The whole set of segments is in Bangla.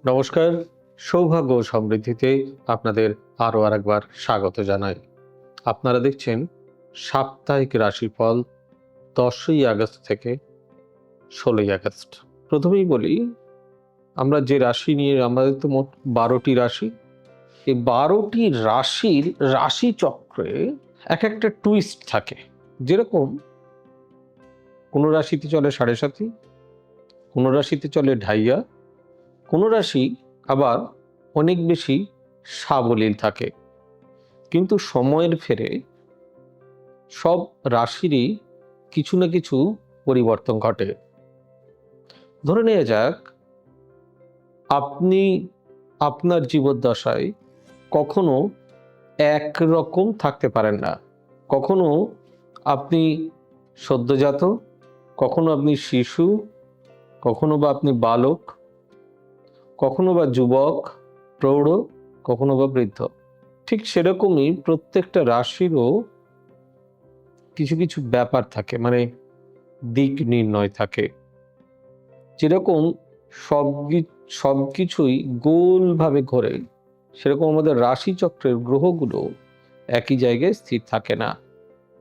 নমস্কার। সৌভাগ্য ও সমৃদ্ধিতে আপনাদের আরও আরেকবার স্বাগত জানাই। আপনারা দেখছেন সাপ্তাহিক রাশিফল 10ই আগস্ট থেকে 16ই আগস্ট। প্রথমেই বলি, আমরা যে রাশি নিয়ে, আমাদের তো মোট 12টি রাশি। এই 12টি রাশির রাশিচক্রে এক একটা টুইস্ট থাকে। যেরকম কোনো রাশিতে চলে 7.5, কোনো রাশিতে চলে ঢাইয়া, কোনো রাশি আবার অনেক বেশি সাবলীল থাকে। কিন্তু সময়ের ফেরে সব রাশিরই কিছু না কিছু পরিবর্তন ঘটে। ধরে নেওয়া যাক, আপনি আপনার জীবদ্দশায় কখনো একরকম থাকতে পারেন না। কখনো আপনি সদ্যজাত, কখনো আপনি শিশু, কখনো বা আপনি বালক, কখনো বা যুবক, প্রৌঢ়, কখনো বা বৃদ্ধ। ঠিক সেরকমই প্রত্যেকটা রাশিরও কিছু কিছু ব্যাপার থাকে, মানে দিক নির্ণয় থাকে। যেরকম সবকিছুই গোলভাবে ঘোরে, সেরকম আমাদের রাশিচক্রের গ্রহগুলো একই জায়গায় স্থির থাকে না।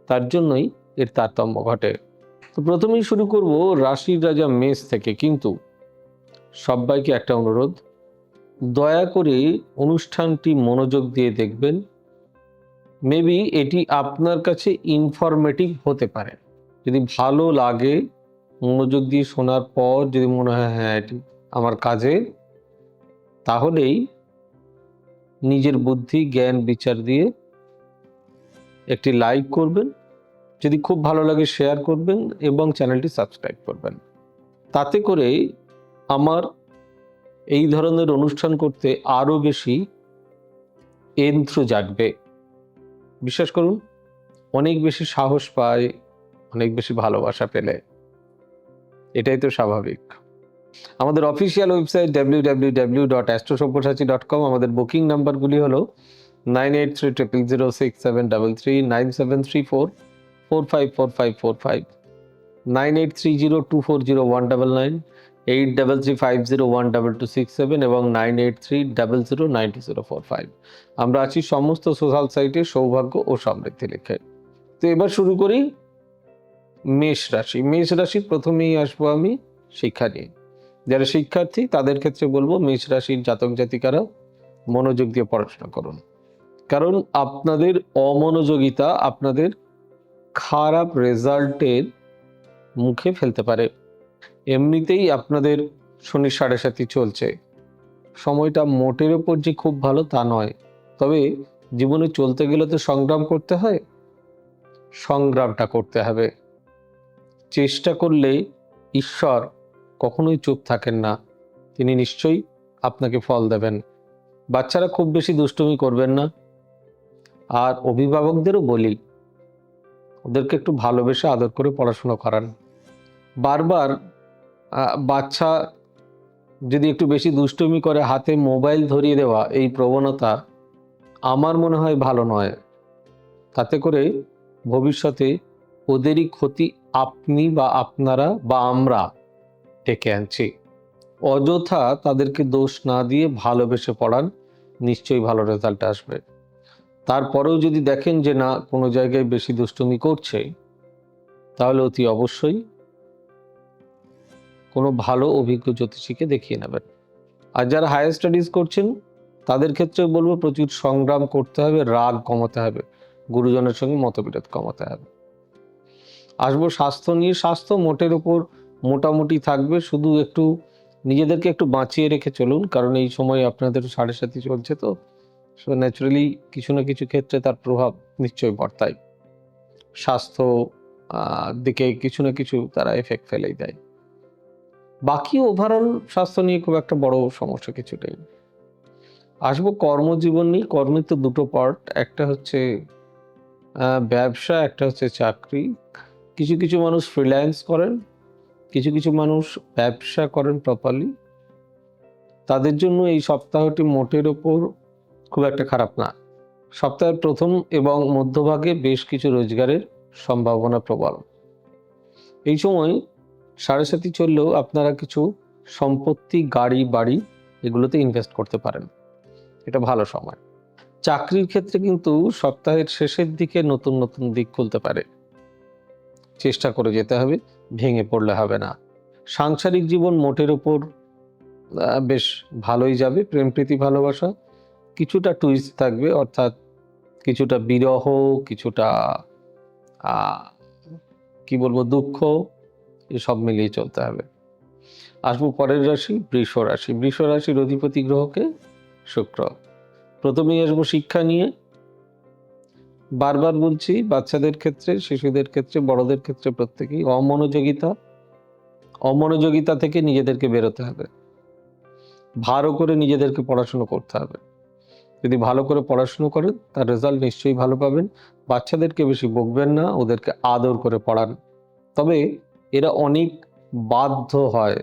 তার জন্যই এর তারতম্য ঘটে। তো প্রথমেই শুরু করব রাশির রাজা মেষ থেকে। কিন্তু সবাইকে একটা অনুরোধ, দয়া করে অনুষ্ঠানটি মনোযোগ দিয়ে দেখবেন। মেবি এটি আপনার কাছে ইনফরমেটিভ হতে পারে। যদি ভালো লাগে, মনোযোগ দিয়ে শোনার পর যদি মনে হয় হ্যাঁ এটি আমার কাজে, তাহলেই নিজের বুদ্ধি, জ্ঞান, বিচার দিয়ে একটি লাইক করবেন। যদি খুব ভালো লাগে শেয়ার করবেন এবং চ্যানেলটি সাবস্ক্রাইব করবেন। তাতে করে আমার এই ধরনের অনুষ্ঠান করতে আরও বেশি এন্থ্র জাগবে। বিশ্বাস করুন, অনেক বেশি সাহস পায় অনেক বেশি ভালোবাসা পেলে। এটাই তো স্বাভাবিক। আমাদের অফিসিয়াল ওয়েবসাইট www.astrosaব্যসাচী.com। আমাদের বুকিং নাম্বারগুলি হলো 9830006733, 9734454545, 9830240199, 8335012267 এবং 9830092045। আমরা আছি সমস্ত সোশ্যাল সাইটে সৌভাগ্য ও সমৃদ্ধি লিখে। তো এবার শুরু করি মেষ রাশি। মেষ রাশির প্রথমেই আসবো আমি শিক্ষা নিয়ে। যারা শিক্ষার্থী তাদের ক্ষেত্রে বলবো, মেষ রাশির জাতক জাতিকারা মনোযোগ দিয়ে পড়াশোনা করুন। কারণ আপনাদের অমনোযোগিতা আপনাদের খারাপ রেজাল্টের মুখে ফেলতে পারে। এমনিতেই আপনাদের শনি 7.5 চলছে। সময়টা মোটের ওপর যে খুব ভালো তা নয়, তবে জীবনে চলতে গেলে তো সংগ্রাম করতে হয়। সংগ্রামটা করতে হবে। চেষ্টা করলে ঈশ্বর কখনোই চুপ থাকেন না, তিনি নিশ্চয়ই আপনাকে ফল দেবেন। বাচ্চারা খুব বেশি দুষ্টুমি করবেন না। আর অভিভাবকদেরও বলি, ওদেরকে একটু ভালোবেসে আদর করে পড়াশোনা করান। বারবার বাচ্চা যদি একটু বেশি দুষ্টুমি করে হাতে মোবাইল ধরিয়ে দেওয়া, এই প্রবণতা আমার মনে হয় ভালো নয়। তাতে করে ভবিষ্যতে ওদেরই ক্ষতি আপনি বা আপনারা বা আমরা ডেকে আনছি। অযথা তাদেরকে দোষ না দিয়ে ভালোবেসে পড়ান, নিশ্চয়ই ভালো রেজাল্ট আসবে। তারপরেও যদি দেখেন যে না, কোনো জায়গায় বেশি দুষ্টুমি করছে, তাহলে অতি অবশ্যই কোনো ভালো অভিজ্ঞ জ্যোতিষীকে দেখিয়ে নেবেন। আর যারা হায়ার স্টাডিজ করছেন তাদের ক্ষেত্রে বলবো, প্রচুর সংগ্রাম করতে হবে, রাগ কমাতে হবে, গুরুজনের সঙ্গে মতবিরোধ কমাতে হবে। আসবো স্বাস্থ্য নিয়ে। স্বাস্থ্য মোটের উপর মোটামুটি থাকবে, শুধু একটু নিজেদেরকে একটু বাঁচিয়ে রেখে চলুন। কারণ এই সময় আপনাদের 7.5 চলছে, তো ন্যাচারালি কিছু না কিছু ক্ষেত্রে তার প্রভাব নিশ্চয়ই বর্তায়। স্বাস্থ্য দিকে কিছু না কিছু তারা এফেক্ট ফেলেই দেয়। বাকি ওভারঅল স্বাস্থ্য নিয়ে খুব একটা বড় সমস্যা কিছু নেই। আসবো কর্মজীবন নিয়ে। কর্মের তো দুটো পার্ট, একটা হচ্ছে ব্যবসা, একটা হচ্ছে চাকরি। কিছু কিছু মানুষ ফ্রিল্যান্স করেন, কিছু কিছু মানুষ ব্যবসা করেন প্রপারলি। তাদের জন্য এই সপ্তাহটি মোটের ওপর খুব একটা খারাপ না। সপ্তাহের প্রথম এবং মধ্যভাগে বেশ কিছু রোজগারের সম্ভাবনা প্রবল। এই সময় 7.5 চললেও আপনারা কিছু সম্পত্তি, গাড়ি, বাড়ি এগুলোতে ইনভেস্ট করতে পারেন, এটা ভালো সময়। চাকরির ক্ষেত্রে কিন্তু সপ্তাহের শেষের দিকে নতুন নতুন দিক খুলতে পারে, চেষ্টা করে যেতে হবে, ভেঙে পড়লে হবে না। সাংসারিক জীবন মোটের উপর বেশ ভালোই যাবে। প্রেম প্রীতি ভালোবাসা কিছুটা টুইস্ট থাকবে, অর্থাৎ কিছুটা বিরহ, কিছুটা কি বলবো দুঃখ, এসব মিলিয়ে চলতে হবে। আসবো পরের রাশি বৃষ রাশি। বৃষ রাশির অধিপতি গ্রহকে শুক্র। প্রথমেই আসবো শিক্ষা নিয়ে। বারবার বলছি, বাচ্চাদের ক্ষেত্রে, শিশুদের ক্ষেত্রে, বড়দের ক্ষেত্রে প্রত্যেকেই অমনোযোগিতা থেকে নিজেদেরকে বেরোতে হবে। ভালো করে নিজেদেরকে পড়াশুনো করতে হবে। যদি ভালো করে পড়াশুনো করেন তার রেজাল্ট নিশ্চয়ই ভালো পাবেন। বাচ্চাদেরকে বেশি বকবেন না, ওদেরকে আদর করে পড়ান। তবে এরা অনেক বাধ্য হয়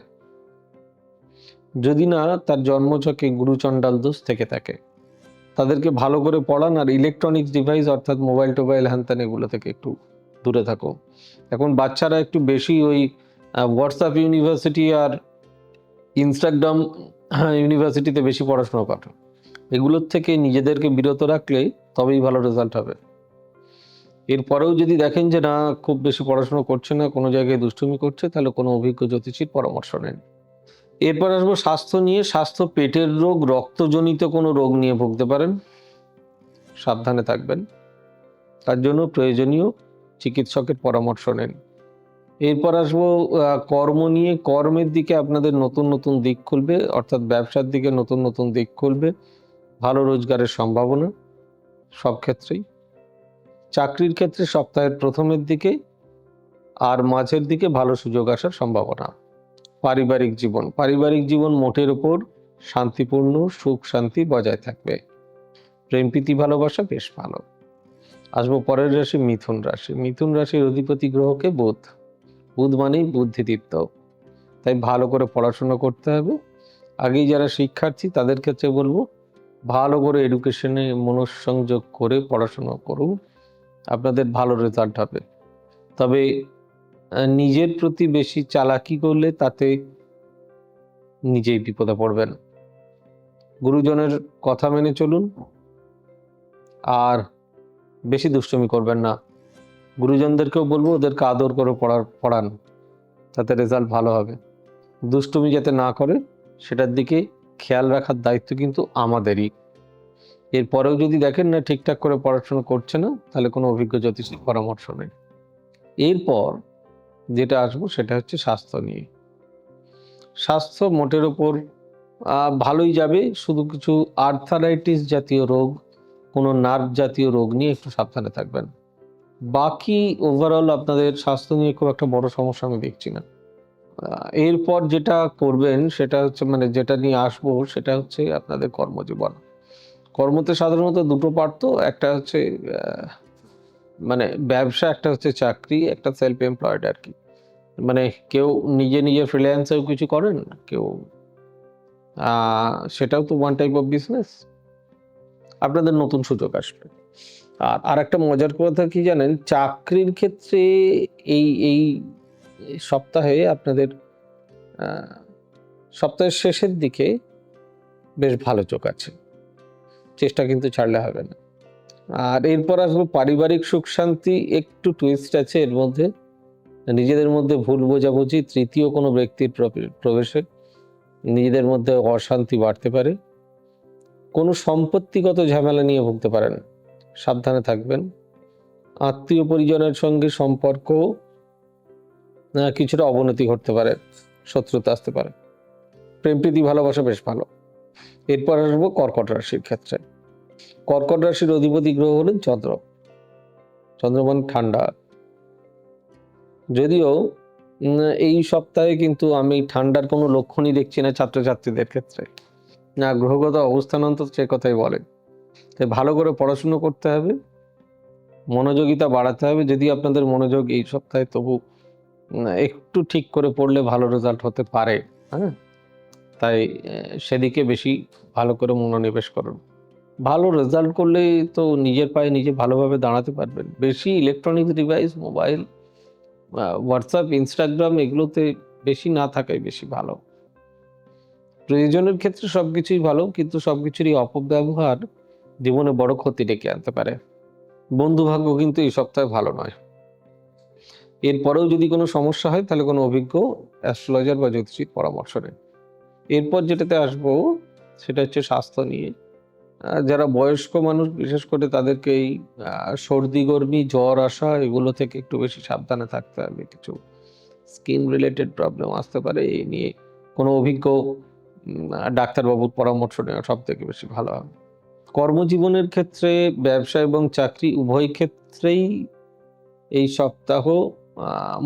যদি না তার জন্মছকে গুরুচণ্ডাল দোষ থেকে থাকে। তাদেরকে ভালো করে পড়ান, আর ইলেকট্রনিক্স ডিভাইস অর্থাৎ মোবাইল টোবাইল হ্যানত্যান এগুলো থেকে একটু দূরে থাকো। এখন বাচ্চারা একটু বেশি ওই হোয়াটসঅ্যাপ ইউনিভার্সিটি আর ইনস্টাগ্রাম ইউনিভার্সিটিতে বেশি পড়াশোনা করে। এগুলোর থেকে নিজেদেরকে বিরত রাখলেই তবেই ভালো রেজাল্ট হবে। এরপরেও যদি দেখেন যে না খুব বেশি পড়াশোনা করছে না, কোনো জায়গায় দুষ্টুমি করছে, তাহলে কোনো অভিজ্ঞ জ্যোতিষীর পরামর্শ নেন। এরপর আসবো স্বাস্থ্য নিয়ে। স্বাস্থ্য পেটের রোগ, রক্তজনিত কোনো রোগ নিয়ে ভুগতে পারেন, সাবধানে থাকবেন। তার জন্য প্রয়োজনীয় চিকিৎসকের পরামর্শ নেন। এরপর আসবো কর্ম নিয়ে। কর্মের দিকে আপনাদের নতুন নতুন দিক খুলবে, অর্থাৎ ব্যবসার দিকে নতুন নতুন দিক খুলবে, ভালো রোজগারের সম্ভাবনা সব ক্ষেত্রেই। চাকরির ক্ষেত্রে সপ্তাহের প্রথমের দিকে আর মাঝের দিকে ভালো সুযোগ আসার সম্ভাবনা। পারিবারিক জীবন মোটের উপর শান্তিপূর্ণ, সুখ শান্তি বজায় থাকবে। প্রেম প্রীতি ভালোবাসা বেশ ভালো। আসবো পরের রাশি মিথুন রাশি। মিথুন রাশির অধিপতি গ্রহকে বুধ। বুধ মানেই বুদ্ধিদীপ্ত, তাই ভালো করে পড়াশোনা করতে হবে। আগেই যারা শিক্ষার্থী তাদের ক্ষেত্রে বলবো ভালো করে এডুকেশনে মনোসংযোগ করে পড়াশোনা করুন, আপনাদের ভালো রেজাল্ট হবে। তবে নিজের প্রতি বেশি চালাকি করলে তাতে নিজেই বিপদে পড়বেন। গুরুজনের কথা মেনে চলুন, আর বেশি দুষ্টুমি করবেন না। গুরুজনদেরকেও বলবো ওদেরকে আদর করে পড়ান, তাতে রেজাল্ট ভালো হবে। দুষ্টুমি যাতে না করে সেটার দিকে খেয়াল রাখার দায়িত্ব কিন্তু আমাদেরই। এরপরেও যদি দেখেন না ঠিকঠাক করে পড়াশোনা করছে না, তাহলে কোনো অভিজ্ঞ জ্যোতিষীর পরামর্শ নেই। এরপর যেটা আসবো সেটা হচ্ছে স্বাস্থ্য নিয়ে। স্বাস্থ্য মোটের ওপর ভালোই যাবে, শুধু কিছু আর্থারাইটিস জাতীয় রোগ, কোনো নার্ভ জাতীয় রোগ নিয়ে একটু সাবধানে থাকবেন। বাকি ওভারঅল আপনাদের স্বাস্থ্য নিয়ে খুব একটা বড় সমস্যা আমি দেখছি না। এরপর যেটা করবেন সেটা হচ্ছে যেটা নিয়ে আসবো সেটা হচ্ছে আপনাদের কর্মজীবন। কর্মতে সাধারণত দুটো পার্ট, তো একটা হচ্ছে ব্যবসা, একটা হচ্ছে চাকরি, একটা সেলফ এমপ্লয়েড আর কি। কেউ নিজে ফ্রিল্যান্সেও কিছু করেন, কেউ সেটাও তো ওয়ান টাইপ অফ বিজনেস। আপনাদের নতুন সুযোগ আসবে। আর একটা মজার কথা কি জানেন, চাকরির ক্ষেত্রে এই সপ্তাহে আপনাদের সপ্তাহের শেষের দিকে বেশ ভালো চোখ আছে, চেষ্টা কিন্তু ছাড়লে হবে না। আর এরপর আসবো পারিবারিক সুখ শান্তি। একটু টুইস্ট আছে এর মধ্যে, নিজেদের মধ্যে ভুল বোঝাবুঝি, তৃতীয় কোনো ব্যক্তির প্রবেশে নিজেদের মধ্যে অশান্তি বাড়তে পারে। কোনো সম্পত্তিগত ঝামেলা নিয়ে ভুগতে পারেন, সাবধানে থাকবেন। আত্মীয় পরিজনের সঙ্গে সম্পর্ক কিছুটা অবনতি ঘটতে পারে, শত্রুতা আসতে পারে। প্রেম প্রীতি ভালোবাসা বেশ ভালো। এরপর আসবো কর্কট রাশির ক্ষেত্রে। কর্কট রাশির অধিপতি গ্রহ হলেন চন্দ্র। চন্দ্রমান ঠান্ডা, যদিও এই সপ্তাহে কিন্তু আমি ঠান্ডার কোনো লক্ষণই দেখছি না ছাত্রছাত্রীদের ক্ষেত্রে। না, গ্রহগত অবস্থান অন্তত সে কথাই বলে। তাই ভালো করে পড়াশুনো করতে হবে, মনোযোগিতা বাড়াতে হবে। যদি আপনাদের মনোযোগ এই সপ্তাহে তবু একটু ঠিক করে পড়লে ভালো রেজাল্ট হতে পারে, হ্যাঁ, তাই সেদিকে বেশি ভালো করে মনোনিবেশ করুন। ভালো রেজাল্ট করলে তো নিজের পায়ে নিজে ভালোভাবে দাঁড়াতে পারবেন। বেশি electronics device, mobile, WhatsApp, Instagram এগুলোতে বেশি না থাকাই বেশি ভালো। প্রয়োজনের ক্ষেত্রে সবকিছুই ভালো, কিন্তু সবকিছুরই অপব্যবহার জীবনে বড় ক্ষতি ডেকে আনতে পারে। বন্ধু ভাগ্য কিন্তু এই সপ্তাহে ভালো নয়। এরপরেও যদি কোনো সমস্যা হয় তাহলে কোনো অভিজ্ঞ অ্যাস্ট্রোলজার বা জ্যোতিষীর পরামর্শ নেন। এরপর যেটাতে আসবো সেটা হচ্ছে স্বাস্থ্য নিয়ে। যারা বয়স্ক মানুষ বিশেষ করে তাদেরকে এই সর্দি গর্মি জ্বর আসা এগুলো থেকে একটু বেশি সাবধানে থাকতে হবে। কিছু স্কিন রিলেটেড প্রবলেম আসতে পারে, এই নিয়ে কোনো অভিজ্ঞ ডাক্তারবাবুর পরামর্শ নেওয়া সব থেকে বেশি ভালো হবে। কর্মজীবনের ক্ষেত্রে ব্যবসা এবং চাকরি উভয় ক্ষেত্রেই এই সপ্তাহ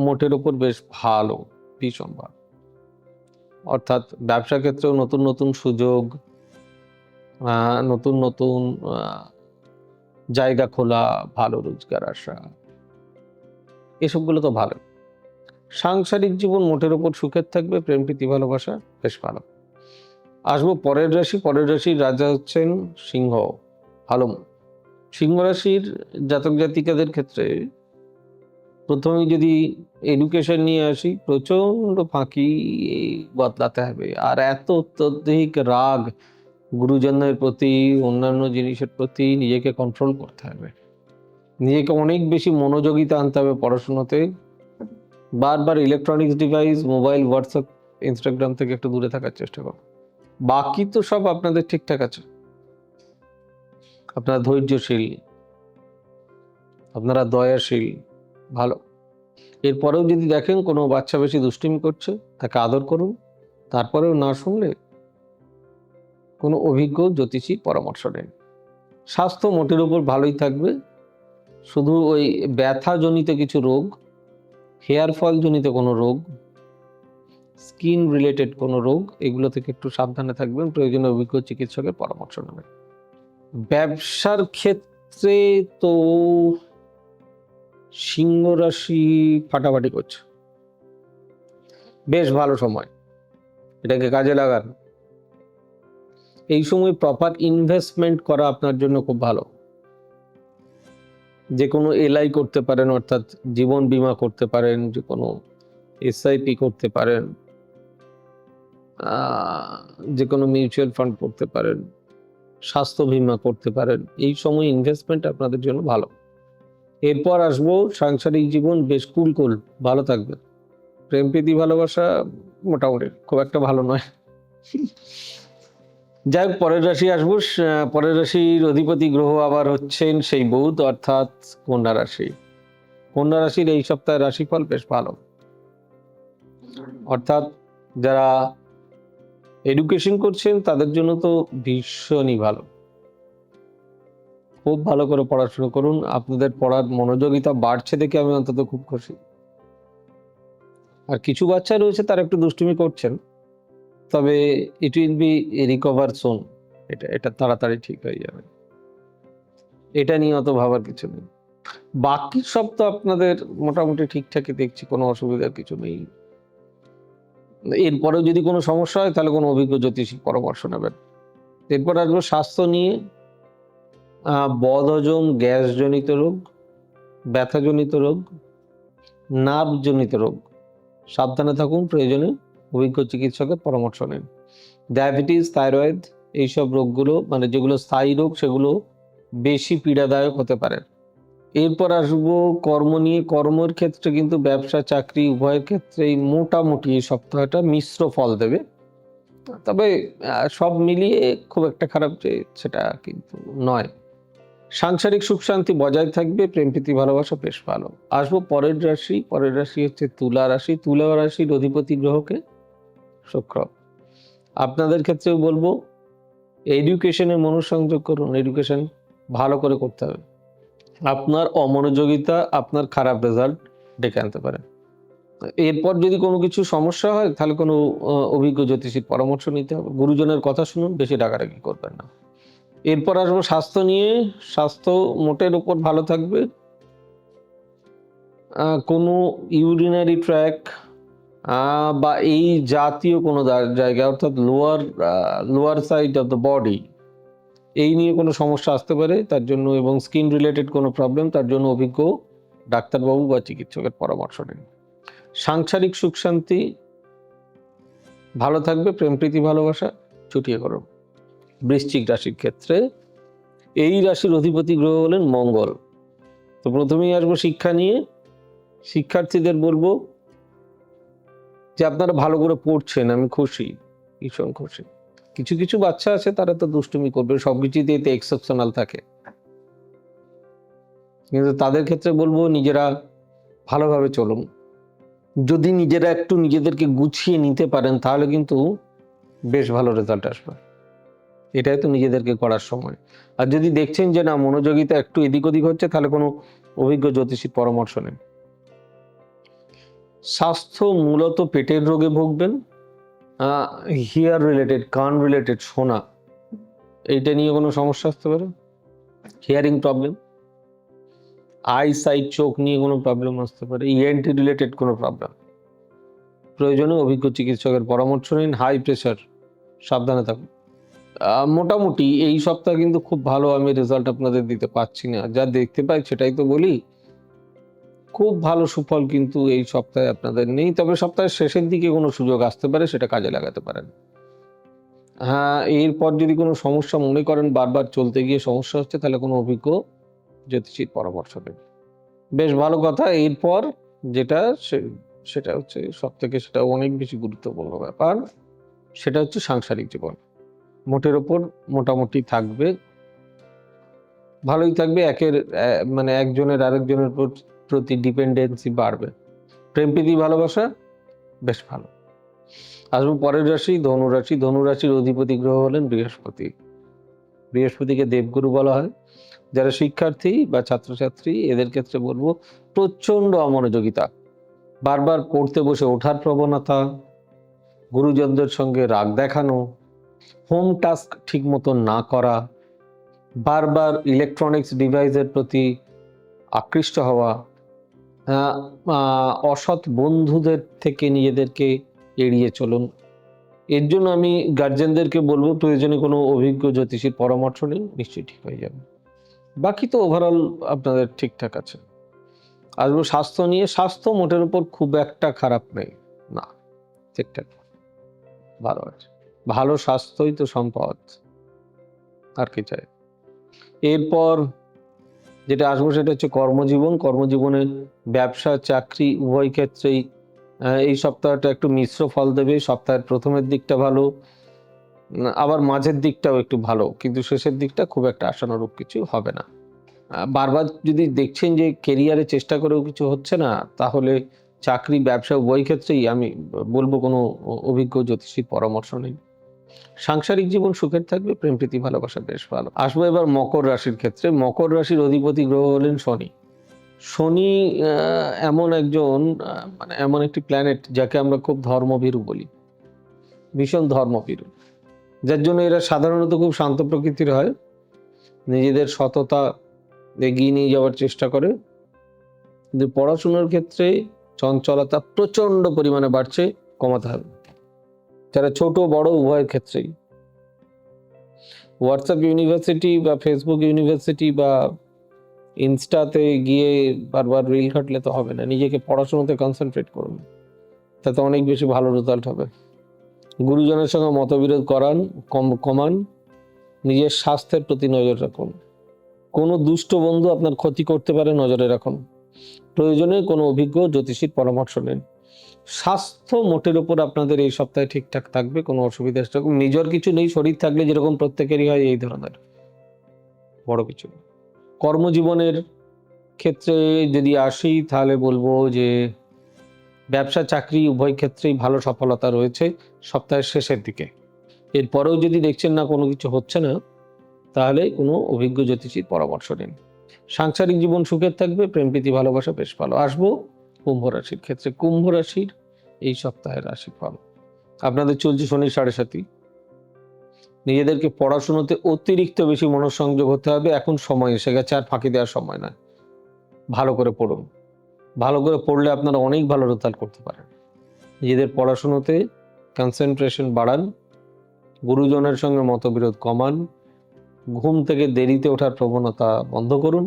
মোটের ওপর বেশ ভালো, ভীষণ ভালো। অর্থাৎ ব্যবসা ক্ষেত্রেও নতুন নতুন সুযোগ, নতুন নতুন জায়গা খোলা, ভালো রোজগার আসা, এসবগুলো তো ভালো। সাংসারিক জীবন মোটের ওপর সুখের থাকবে, প্রেম প্রীতি ভালোবাসা বেশ ভালো। আসবো পরের রাশি। পরের রাশির রাজা হচ্ছেন সিংহ। ভালো। সিংহ রাশির জাতক জাতিকাদের ক্ষেত্রে প্রথমে যদি এডুকেশন নিয়ে আসি, প্রচন্ড ফাঁকি বদলাতে হবে। আর এত অত্যধিক রাগ গুরুজনদের প্রতি, অন্যান্য জিনিসের প্রতি নিজেকে কন্ট্রোল করতে হবে। নিজেকে অনেক বেশি মনোযোগিতা আনতে হবে পড়াশোনাতে। বারবার electronics device, mobile, WhatsApp, Instagram থেকে একটু দূরে থাকার চেষ্টা করো। বাকি তো সব আপনাদের ঠিকঠাক আছে। আপনারা ধৈর্যশীল, আপনারা দয়াশীল, ভালো। এরপরেও যদি দেখেন কোনো বাচ্চা বেশি দুষ্টুমি করছে, তাকে আদর করুন। তারপরেও না শুনলে কোনো অভিজ্ঞ জ্যোতিষীর পরামর্শ নেন। স্বাস্থ্য মোটের উপর ভালোই থাকবে, শুধু ওই ব্যথাজনিত কিছু রোগ, হেয়ার ফল জনিত কোনো রোগ, স্কিন রিলেটেড কোনো রোগ, এগুলো থেকে একটু সাবধানে থাকবেন। প্রয়োজনে অভিজ্ঞ চিকিৎসকের পরামর্শ নেবেন। ব্যবসার ক্ষেত্রে তো সিংহ রাশি ফাটাফাটি করছে, বেশ ভালো সময়, এটাকে কাজে লাগান। এই সময় প্রপার ইনভেস্টমেন্ট করা আপনার জন্য খুব ভালো। যে কোনো এলআই করতে পারেন, অর্থাৎ জীবন বীমা করতে পারেন, যে কোনো এসআইপি করতে পারেন, যে কোনো মিউচুয়াল ফান্ড করতে পারেন, স্বাস্থ্য বীমা করতে পারেন। এই সময় ইনভেস্টমেন্ট আপনাদের জন্য ভালো। এরপর আসবো সাংসারিক জীবন বেশ কুল ভালো থাকবে। প্রেম প্রীতি ভালোবাসা মোটামুটি, খুব একটা ভালো নয়। যাই হোক, পরের রাশি আসবো। পরের রাশির অধিপতি গ্রহ আবার হচ্ছেন সেই বুধ, অর্থাৎ কন্যা রাশি। কন্যা রাশির এই সপ্তাহের রাশিফল বেশ ভালো। অর্থাৎ যারা এডুকেশন করছেন তাদের জন্য তো ভীষণই ভালো। খুব ভালো করে পড়াশোনা করুন, আপনাদের পড়ার মনোযোগিতা বাড়ছে দেখে আমি অন্তত খুব খুশি। আর কিছু বাচ্চা রয়েছে তারা একটু দুষ্টুমি করছেন, তবে ইট উইল বি রিকভার সুন। এটা তাড়াতাড়ি ঠিক হয়ে যাবে, এটা নিয়ে অত ভাবার কিছু নেই। বাকি সব তো আপনাদের মোটামুটি ঠিকঠাকই দেখছি, কোনো অসুবিধার কিছু নেই। এরপরেও যদি কোনো সমস্যা হয় তাহলে কোনো অভিজ্ঞ জ্যোতিষী পরামর্শ নেবেন। এরপর আসবো স্বাস্থ্য নিয়ে। বদহজম, গ্যাসজনিত রোগ, ব্যথাজনিত রোগ, নার্ভজনিত রোগ, সাবধানে থাকুন। প্রয়োজনে অভিজ্ঞ চিকিৎসকের পরামর্শ নিন। ডায়াবেটিস, থাইরয়েড, এইসব রোগগুলো মানে যেগুলো স্থায়ী রোগ, সেগুলো বেশি পীড়াদায়ক হতে পারে। এরপর আসবো কর্ম নিয়ে। কর্মের ক্ষেত্রে কিন্তু ব্যবসা চাকরি উভয়ের ক্ষেত্রেই মোটামুটি এই সপ্তাহটা মিশ্র ফল দেবে। তবে সব মিলিয়ে খুব একটা খারাপ যে সেটা কিন্তু নয়। সাংসারিক সুখ শান্তি বজায় থাকবে, প্রেম প্রীতি ভালোবাসা বেশ ভালো। আসবো পরের রাশি। পরের রাশি হচ্ছে তুলা রাশি। তুলা রাশির অধিপতি গ্রহকে শুক্র। আপনাদের ক্ষেত্রেও বলবো এডুকেশনে মনোসংযোগ করুন। এডুকেশন ভালো করে করতে হবে। আপনার অমনোযোগিতা আপনার খারাপ রেজাল্ট ডেকে আনতে পারে। এরপর যদি কোনো কিছু সমস্যা হয় তাহলে কোনো অভিজ্ঞ জ্যোতিষীর পরামর্শ নিতে হবে। গুরুজনের কথা শুনুন, বেশি ডাকাডাকি করবেন না। এরপর আসবো স্বাস্থ্য নিয়ে। স্বাস্থ্য মোটের উপর ভালো থাকবে। কোনো ইউরিনারি ট্র্যাক বা এই জাতীয় কোনো জায়গা, অর্থাৎ lower side of the body, এই নিয়ে কোনো সমস্যা আসতে পারে তার জন্য, এবং স্কিন রিলেটেড কোনো প্রবলেম, তার জন্য অভিজ্ঞ ডাক্তারবাবু বা চিকিৎসকের পরামর্শ নিন। সাংসারিক সুখ শান্তি ভালো থাকবে, প্রেম প্রীতি ভালোবাসা চুটিয়ে করো। বৃশ্চিক রাশির ক্ষেত্রে এই রাশির অধিপতি গ্রহ হলেন মঙ্গল। তো প্রথমেই আসবো শিক্ষা নিয়ে। শিক্ষার্থীদের বলবো যে আপনারা ভালো করে পড়ছেন, আমি খুশি, ভীষণ খুশি। কিছু কিছু বাচ্চা আছে তারা তো দুষ্টুমি করবে, সবকিছুতে এতে এক্সেপশনাল থাকে, কিন্তু তাদের ক্ষেত্রে বলবো নিজেরা ভালোভাবে চলুন। যদি নিজেরা একটু নিজেদেরকে গুছিয়ে নিতে পারেন তাহলে কিন্তু বেশ ভালো রেজাল্ট আসবে। এটাই তো নিজেদেরকে করার সময়। আর যদি দেখছেন যে না মনোযোগিতা একটু এদিক ওদিক হচ্ছে, তাহলে কোনো অভিজ্ঞ জ্যোতিষীর পরামর্শ নেন। স্বাস্থ্য মূলত পেটের রোগে ভুগবেন, হিয়ার রিলেটেড, কান রিলেটেড, শোনা, এইটা নিয়ে কোনো সমস্যা আসতে পারে। হিয়ারিং প্রবলেম, আই সাইট, চোখ নিয়ে কোনো প্রবলেম আসতে পারে। ইএনটি রিলেটেড কোনো প্রবলেম, প্রয়োজনে অভিজ্ঞ চিকিৎসকের পরামর্শ নিন। হাই প্রেশার, সাবধানে থাকুন। মোটামুটি এই সপ্তাহ কিন্তু খুব ভালো আমি রেজাল্ট আপনাদের দিতে পারছি না, যা দেখতে পাই সেটাই তো বলি। খুব ভালো সুফল কিন্তু এই সপ্তাহে আপনাদের নেই, তবে সপ্তাহের শেষের দিকে কোনো সুযোগ আসতে পারে, সেটা কাজে লাগাতে পারেন। হ্যাঁ, এরপর যদি কোনো সমস্যা মনে করেন বারবার চলতে গিয়ে সমস্যা হচ্ছে, তাহলে কোনো অভিজ্ঞ জ্যোতিষীর পরামর্শ নেবেন। বেশ ভালো কথা। এরপর যেটা সেটা হচ্ছে সবথেকে, সেটা অনেক বেশি গুরুত্বপূর্ণ ব্যাপার, সেটা হচ্ছে সাংসারিক জীবন। মোটের ওপর মোটামুটি থাকবে, ভালোই থাকবে। মানে একজনের আরেকজনের প্রতি ডিপেন্ডেন্সি বাড়বে। প্রেম প্রীতি ভালোবাসা বেশ ভালো। আসবো পরের রাশি, ধনুরাশি। ধনুরাশির অধিপতি গ্রহ হলেন বৃহস্পতি। বৃহস্পতিকে দেবগুরু বলা হয়। যারা শিক্ষার্থী বা ছাত্রছাত্রী, এদের ক্ষেত্রে বলবো প্রচন্ড অমনোযোগিতা, বারবার পড়তে বসে ওঠার প্রবণতা, গুরুজনদের সঙ্গে রাগ দেখানো, হোম টাস্ক ঠিক মতো না করা, বারবার ইলেকট্রনিক্স ডিভাইসের প্রতি আকৃষ্ট হওয়া, অসৎ বন্ধুদের থেকে নিজেদেরকে এড়িয়ে চলুন। এর জন্য আমি গার্জেনদেরকে বলবো প্রয়োজনে কোনো অভিজ্ঞ জ্যোতিষীর পরামর্শ নিন, নিশ্চয়ই ঠিক হয়ে যাবে। বাকি তো ওভারঅল আপনাদের ঠিকঠাক আছে। আসবো স্বাস্থ্য নিয়ে। স্বাস্থ্য মোটের উপর খুব একটা খারাপ নেই, না, ঠিকঠাক ভালো আছে। ভালো স্বাস্থ্যই তো সম্পদ, আর কি চাই। এরপর যেটা আসবো সেটা হচ্ছে কর্মজীবন। কর্মজীবনে ব্যবসা চাকরি উভয় ক্ষেত্রেই এই সপ্তাহটা একটু মিশ্র ফল দেবে। সপ্তাহের প্রথমের দিকটা ভালো, আবার মাঝের দিকটাও একটু ভালো, কিন্তু শেষের দিকটা খুব একটা আশানুরূপ কিছু হবে না। বারবার যদি দেখছেন যে কেরিয়ারে চেষ্টা করেও কিছু হচ্ছে না, তাহলে চাকরি ব্যবসা উভয় ক্ষেত্রেই আমি বলবো কোনো অভিজ্ঞ জ্যোতিষীর পরামর্শ নেই। সাংসারিক জীবন সুখের থাকবে, প্রেম প্রীতি ভালোবাসা বেশ ভালো। আসবো এবার মকর রাশির ক্ষেত্রে। মকর রাশির অধিপতি গ্রহ হলেন শনি। শনি এমন একজন মানে এমন একটি প্ল্যানেট যাকে আমরা খুব ধর্মভীরু বলি, ভীষণ ধর্মভীরু, যার জন্য এরা সাধারণত খুব শান্ত প্রকৃতির হয়, নিজেদের সততা এগিয়ে নিয়ে যাওয়ার চেষ্টা করে। কিন্তু পড়াশোনার ক্ষেত্রে চঞ্চলতা প্রচন্ড পরিমাণে বাড়ছে, কমাতে হবে। যারা ছোট বড় উভয়ের ক্ষেত্রেই, হোয়াটসঅ্যাপ ইউনিভার্সিটি বা ফেসবুক ইউনিভার্সিটি বা ইনস্টাতে গিয়ে বারবার রিল ঘাটলে তো হবে না, নিজেকে পড়াশোনাতে কনসেন্ট্রেট করুন, তাতে অনেক বেশি ভালো রেজাল্ট হবে। গুরুজনের সঙ্গে মতবিরোধ কমান, নিজের স্বাস্থ্যের প্রতি নজর রাখুন। কোনো দুষ্ট বন্ধু আপনার ক্ষতি করতে পারে, নজরে রাখুন। প্রয়োজনে কোনো অভিজ্ঞ জ্যোতিষীর পরামর্শ নিন। স্বাস্থ্য মোটের উপর আপনাদের এই সপ্তাহে ঠিকঠাক থাকবে, কোনো অসুবিধা সেরকম নিজের কিছু নেই। শরীর থাকলে যেরকম প্রত্যেকেরই হয় এই ধরনের, বড় কিছু। কর্মজীবনের ক্ষেত্রে যদি আসি, তাহলে বলবো যে ব্যবসা চাকরি উভয় ক্ষেত্রেই ভালো সফলতা রয়েছে সপ্তাহের শেষের দিকে। এরপরেও যদি দেখছেন না কোনো কিছু হচ্ছে না, তাহলে কোনো অভিজ্ঞ জ্যোতিষীর পরামর্শ নিন। সাংসারিক জীবন সুখের থাকবে, প্রেম প্রীতি ভালোবাসা বেশ ভালো। আসবো কুম্ভ রাশির ক্ষেত্রে। কুম্ভ রাশির এই সপ্তাহের রাশিফল। আপনাদের চলছে শনির 7.5। নিজেদেরকে পড়াশোনাতে অতিরিক্ত বেশি মনোসংযোগ হতে হবে, এখন সময় এসে গেছে, আর ফাঁকি দেওয়ার সময় নয়। ভালো করে পড়ুন, ভালো করে পড়লে আপনারা অনেক ভালো রেজাল্ট করতে পারেন। নিজেদের পড়াশোনাতে কনসেন্ট্রেশন বাড়ান, গুরুজনের সঙ্গে মতবিরোধ কমান, ঘুম থেকে দেরিতে ওঠার প্রবণতা বন্ধ করুন।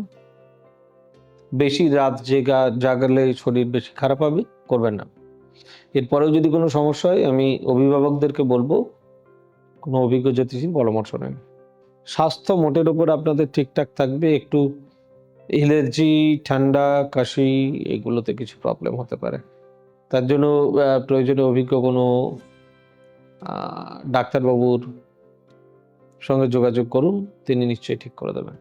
বেশি রাত জাগালে শরীর বেশি খারাপ হবে, করবেন না। এরপরেও যদি কোনো সমস্যা হয় আমি অভিভাবকদেরকে বলবো কোনো অভিজ্ঞ জ্যোতিষীর পরামর্শ নেন। স্বাস্থ্য মোটের ওপর আপনাদের ঠিকঠাক থাকবে, একটু অ্যালার্জি, ঠান্ডা, কাশি এগুলোতে কিছু প্রবলেম হতে পারে। তার জন্য প্রয়োজনে অভিজ্ঞ কোনো ডাক্তারবাবুর সঙ্গে যোগাযোগ করুন, তিনি নিশ্চয়ই ঠিক করে দেবেন।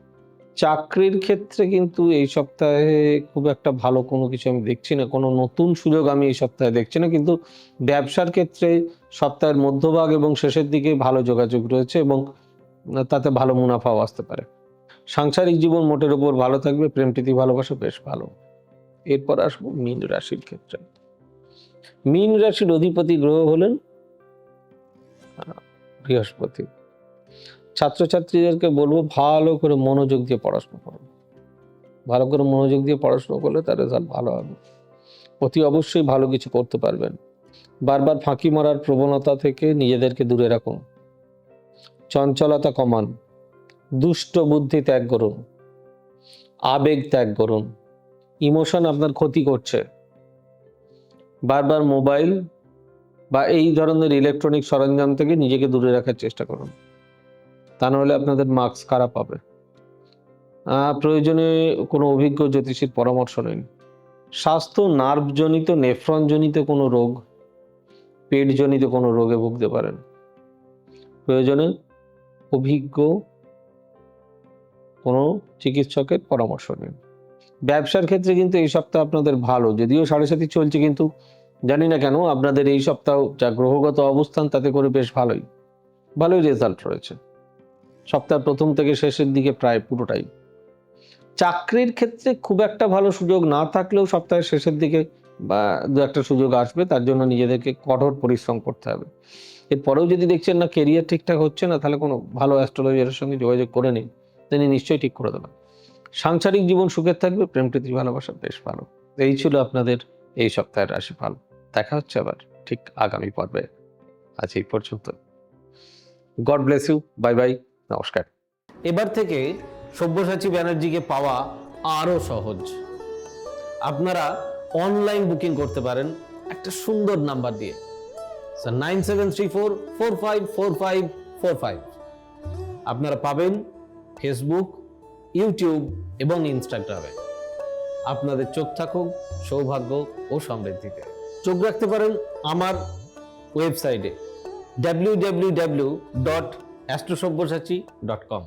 চাকরির ক্ষেত্রে কিন্তু এই সপ্তাহে খুব একটা ভালো কোনো কিছু আমি দেখছি না, কোনো নতুন সুযোগ আমি এই সপ্তাহে দেখছি না, কিন্তু ব্যবসার ক্ষেত্রে সপ্তাহের মধ্যভাগ এবং শেষের দিকে ভালো যোগাযোগ রয়েছে এবং তাতে ভালো মুনাফাও আসতে পারে। সাংসারিক জীবন মোটের উপর ভালো থাকবে, প্রেম প্রীতি ভালোবাসা বেশ ভালো। এরপর আসবো মীন রাশির ক্ষেত্রে। মীন রাশির অধিপতি গ্রহ হলেন বৃহস্পতি। ছাত্রছাত্রীদেরকে বলবো ভালো করে মনোযোগ দিয়ে পড়াশোনা করুন। ভালো করে মনোযোগ দিয়ে পড়াশোনা করলে তার রেজাল্ট ভালো হবে, অতি অবশ্যই ভালো কিছু করতে পারবেন। বারবার ফাঁকি মারার প্রবণতা থেকে নিজেদেরকে দূরে রাখুন, চঞ্চলতা কমান, দুষ্ট বুদ্ধি ত্যাগ করুন, আবেগ ত্যাগ করুন। ইমোশন আপনার ক্ষতি করছে। বারবার মোবাইল বা এই ধরনের ইলেকট্রনিক সরঞ্জাম থেকে নিজেকে দূরে রাখার চেষ্টা করুন, তা নাহলে আপনাদের মার্কস খারাপ হবে। প্রয়োজনে কোনো অভিজ্ঞ জ্যোতিষীর পরামর্শ নিন। স্বাস্থ্য নার্ভজনিত, নেফ্রনজনিত কোনো রোগ, পেটজনিত কোনো রোগে ভুগতে পারেন, প্রয়োজনে অভিজ্ঞ কোনো চিকিৎসকের পরামর্শ নিন। ব্যবসার ক্ষেত্রে কিন্তু এই সপ্তাহ আপনাদের ভালো, যদিও 7.5 চলছে, কিন্তু জানি না কেন আপনাদের এই সপ্তাহ যা গ্রহগত অবস্থান তাতে করে বেশ ভালোই রেজাল্ট রয়েছে সপ্তাহের প্রথম থেকে শেষের দিকে প্রায় পুরোটাই। চাকরির ক্ষেত্রে খুব একটা ভালো সুযোগ না থাকলেও সপ্তাহের শেষের দিকে বা দু একটা সুযোগ আসবে, তার জন্য নিজেদেরকে কঠোর পরিশ্রম করতে হবে। এরপরেও যদি দেখছেন না কেরিয়ার ঠিকঠাক হচ্ছে না, তাহলে কোনো ভালো অ্যাস্ট্রোলজারের সঙ্গে যোগাযোগ করে নিন, তিনি নিশ্চয়ই ঠিক করে দেবেন। সাংসারিক জীবন সুখের থাকবে, প্রেম প্রীতি ভালোবাসা বেশ ভালো। এই ছিল আপনাদের এই সপ্তাহের রাশিফল। দেখা হচ্ছে আবার ঠিক আগামী পর্বে। আজ এই পর্যন্ত। God bless you, bye bye, নমস্কার। এবার থেকে সব্যসাচী ব্যানার্জিকে পাওয়া আরো সহজ। আপনারা অনলাইন বুকিং করতে পারেন একটা সুন্দর নাম্বার দিয়ে, 9734454545। আপনারা পাবেন ফেসবুক, ইউটিউব এবং ইনস্টাগ্রামে। আপনাদের চোখ থাকুক সৌভাগ্য ও সমৃদ্ধিতে। চোখ রাখতে পারেন আমার ওয়েবসাইটে www.astrosabbyasachi.com।